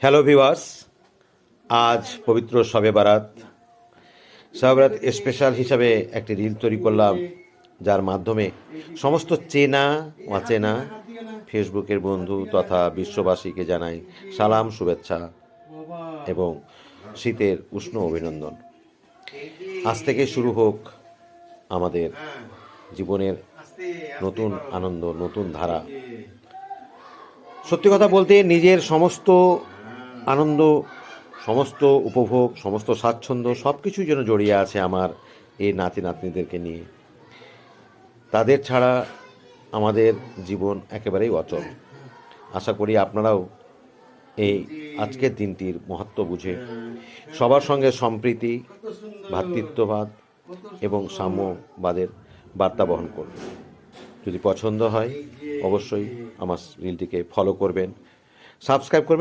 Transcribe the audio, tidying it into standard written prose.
Hello viewers, আজ পবিত্র শবে বারাত special হিসাবে একটি রিল তৈরি করলাম, যার মাধ্যমে সমস্ত চেনা অচেনা ফেসবুকের বন্ধু তথা বিশ্ববাসীকে জানাই সালাম, শুভেচ্ছা এবং শীতের উষ্ণ অভিনন্দন। আজ থেকে শুরু হোক আমাদের জীবনের নতুন আনন্দ, নতুন ধারা। সত্যি কথা বলতে নিজের সমস্ত আনন্দ, সমস্ত উপভোগ, সমস্ত স্বাচ্ছন্দ্য সব কিছুই যেন জড়িয়ে আছে আমার এই নাতি নাতনিদেরকে নিয়ে। তাদের ছাড়া আমাদের জীবন একেবারেই অচল। আশা করি আপনারাও এই আজকের দিনটির মহত্ব বুঝে সবার সঙ্গে সম্প্রীতি, ভ্রাতৃত্ববাদ এবং সাম্যবাদের বার্তা বহন করবেন। যদি পছন্দ হয় অবশ্যই আমার রিলটিকে ফলো করবেন, সাবস্ক্রাইব করবেন।